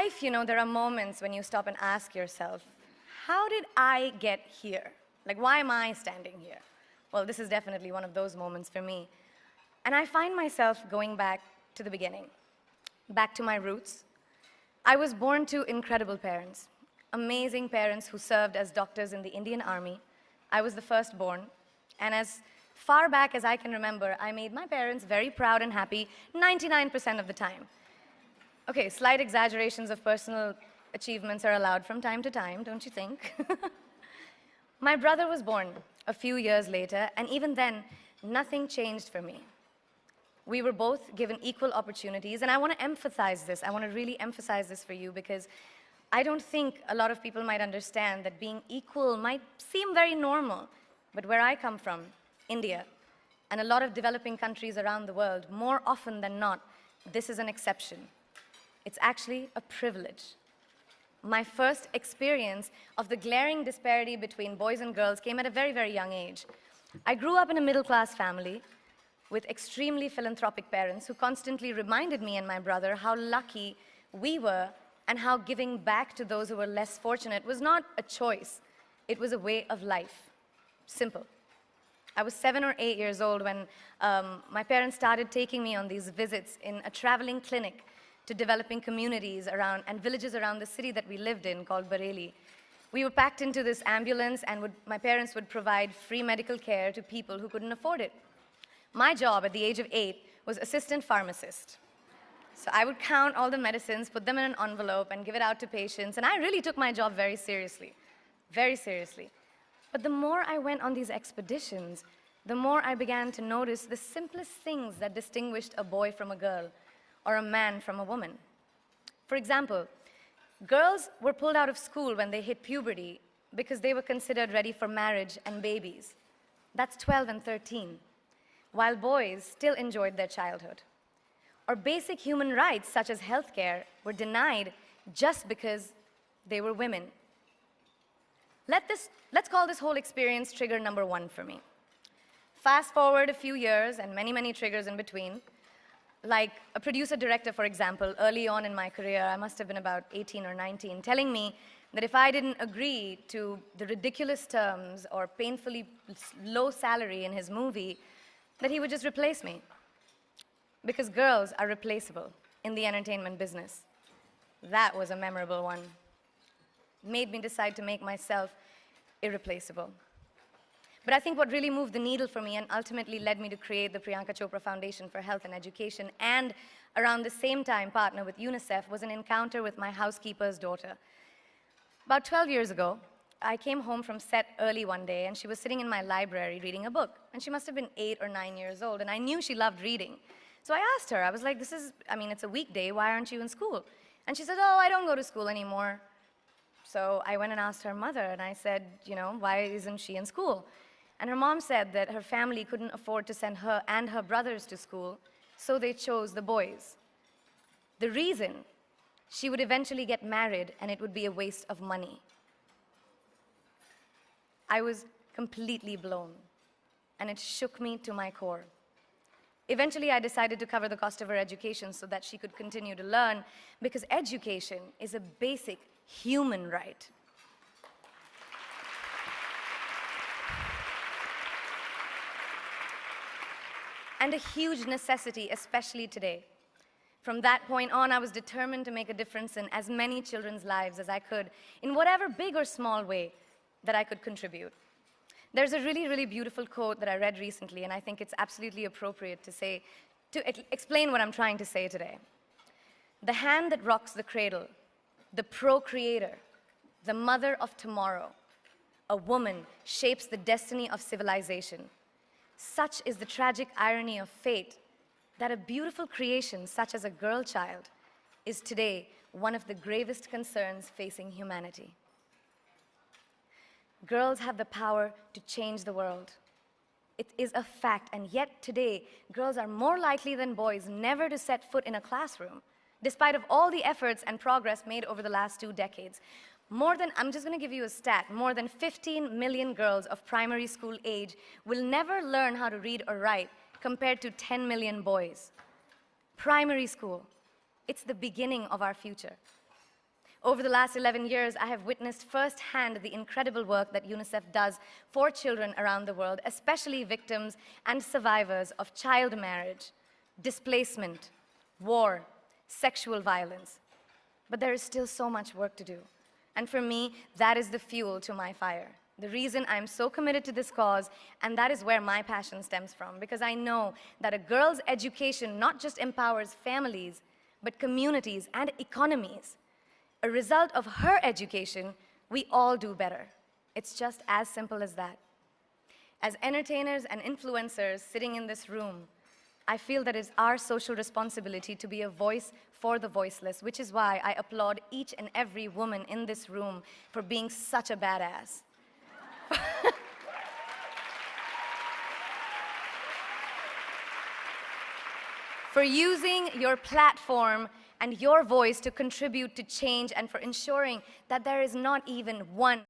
life, there are moments when you stop and ask yourself, how did I get here? Like, why am I standing here? Well, this is definitely one of those moments for me. And I find myself going back to the beginning, back to my roots. I was born to incredible parents, amazing parents who served as doctors in the Indian Army. I was the firstborn, and as far back as I can remember, I made my parents very proud and happy 99% of the time. Okay, slight exaggerations of personal achievements are allowed from time to time, don't you think? My brother was born a few years later, and even then, nothing changed for me. We were both given equal opportunities, and I want to emphasize this. I want to really emphasize this for you because I don't think a lot of people might understand that being equal might seem very normal. But where I come from, India, and a lot of developing countries around the world, more often than not, this is an exception. It's actually a privilege. My first experience of the glaring disparity between boys and girls came at a very, very young age. I grew up in a middle-class family with extremely philanthropic parents who constantly reminded me and my brother how lucky we were and how giving back to those who were less fortunate was not a choice. It was a way of life. Simple. I was 7 or 8 years old when my parents started taking me on these visits in a traveling clinic to developing communities around and villages around the city that we lived in called Bareilly. We were packed into this ambulance and my parents would provide free medical care to people who couldn't afford it. My job at the age of 8 was assistant pharmacist. So I would count all the medicines, put them in an envelope, and give it out to patients, and I really took my job very seriously, very seriously. But the more I went on these expeditions, the more I began to notice the simplest things that distinguished a boy from a girl, or a man from a woman. For example, girls were pulled out of school when they hit puberty because they were considered ready for marriage and babies. That's 12 and 13. While boys still enjoyed their childhood. Or basic human rights, such as healthcare, were denied just because they were women. Let's call this whole experience trigger number 1 for me. Fast forward a few years and many, many triggers in between. Like a producer-director, for example, early on in my career, I must have been about 18 or 19, telling me that if I didn't agree to the ridiculous terms or painfully low salary in his movie, that he would just replace me. Because girls are replaceable in the entertainment business. That was a memorable one. Made me decide to make myself irreplaceable. But I think what really moved the needle for me and ultimately led me to create the Priyanka Chopra Foundation for Health and Education and around the same time partner with UNICEF was an encounter with my housekeeper's daughter. About 12 years ago, I came home from set early one day and she was sitting in my library reading a book. And she must have been 8 or 9 years old and I knew she loved reading. So I asked her, I was like, it's a weekday, why aren't you in school? And she said, oh, I don't go to school anymore. So I went and asked her mother and I said, why isn't she in school? And her mom said that her family couldn't afford to send her and her brothers to school, so they chose the boys. The reason, she would eventually get married and it would be a waste of money. I was completely blown, and it shook me to my core. Eventually, I decided to cover the cost of her education so that she could continue to learn, because education is a basic human right. And a huge necessity, especially today. From that point on, I was determined to make a difference in as many children's lives as I could, in whatever big or small way that I could contribute. There's a really, really beautiful quote that I read recently, and I think it's absolutely appropriate to explain what I'm trying to say today. The hand that rocks the cradle, the procreator, the mother of tomorrow, a woman shapes the destiny of civilization. Such is the tragic irony of fate that a beautiful creation such as a girl child is today one of the gravest concerns facing humanity. Girls have the power to change the world. It is a fact, and yet today, girls are more likely than boys never to set foot in a classroom, despite of all the efforts and progress made over the last 2 decades. I'm just going to give you a stat, more than 15 million girls of primary school age will never learn how to read or write compared to 10 million boys. Primary school, it's the beginning of our future. Over the last 11 years, I have witnessed firsthand the incredible work that UNICEF does for children around the world, especially victims and survivors of child marriage, displacement, war, sexual violence. But there is still so much work to do. And for me, that is the fuel to my fire. The reason I'm so committed to this cause, and that is where my passion stems from, because I know that a girl's education not just empowers families, but communities and economies. A result of her education, we all do better. It's just as simple as that. As entertainers and influencers sitting in this room, I feel that it's our social responsibility to be a voice for the voiceless, which is why I applaud each and every woman in this room for being such a badass. For using your platform and your voice to contribute to change, and for ensuring that there is not even one